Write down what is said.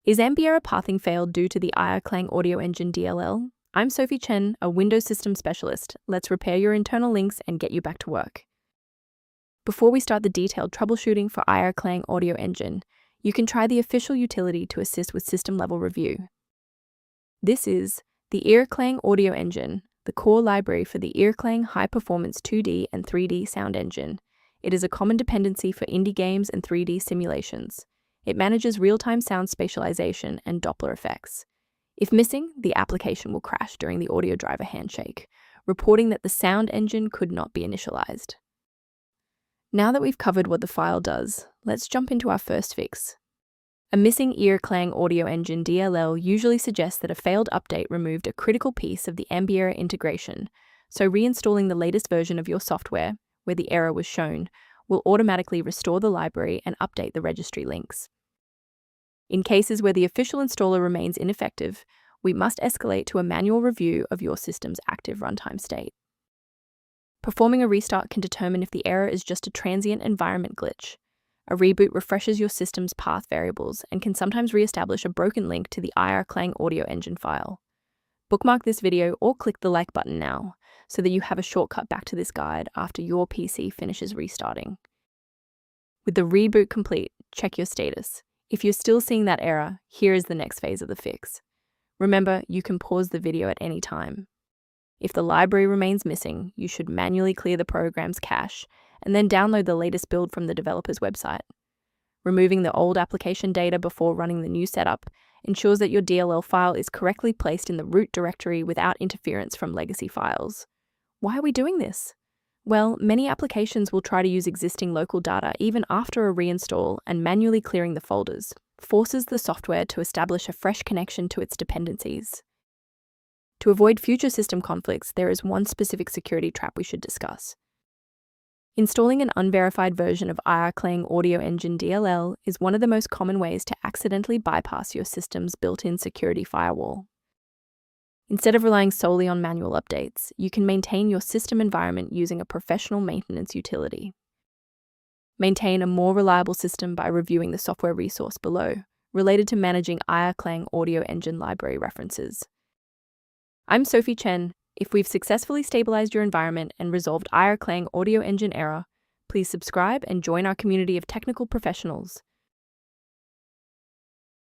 Is Ambiera pathing failed due to the Irrklang Audio Engine DLL? I'm Sophie Chen, a Windows system specialist. Let's repair your internal links and get you back to work. Before we start the detailed troubleshooting for Irrklang Audio Engine, you can try the official utility to assist with system-level review. This is the Irrklang Audio Engine, the core library for the Irrklang high-performance 2D and 3D sound engine. It is a common dependency for indie games and 3D simulations. It manages real-time sound spatialization and Doppler effects. If missing, the application will crash during the audio driver handshake, reporting that the sound engine could not be initialized. Now that we've covered what the file does, let's jump into our first fix. A missing Irrklang Audio Engine DLL usually suggests that a failed update removed a critical piece of the Ambiera integration, so reinstalling the latest version of your software, where the error was shown, will automatically restore the library and update the registry links. In cases where the official installer remains ineffective, we must escalate to a manual review of your system's active runtime state. Performing a restart can determine if the error is just a transient environment glitch. A reboot refreshes your system's path variables and can sometimes re-establish a broken link to the Irrklang Audio Engine file. Bookmark this video or click the like button now, so that you have a shortcut back to this guide after your PC finishes restarting. With the reboot complete, check your status. If you're still seeing that error, here is the next phase of the fix. Remember, you can pause the video at any time. If the library remains missing, you should manually clear the program's cache and then download the latest build from the developer's website. Removing the old application data before running the new setup ensures that your DLL file is correctly placed in the root directory without interference from legacy files. Why are we doing this? Well, many applications will try to use existing local data even after a reinstall, and manually clearing the folders forces the software to establish a fresh connection to its dependencies. To avoid future system conflicts, there is one specific security trap we should discuss. Installing an unverified version of Irrklang Audio Engine DLL is one of the most common ways to accidentally bypass your system's built-in security firewall. Instead of relying solely on manual updates, you can maintain your system environment using a professional maintenance utility. Maintain a more reliable system by reviewing the software resource below, related to managing Irrklang Audio Engine library references. I'm Sophie Chen. If we've successfully stabilized your environment and resolved Irrklang Audio Engine error, please subscribe and join our community of technical professionals.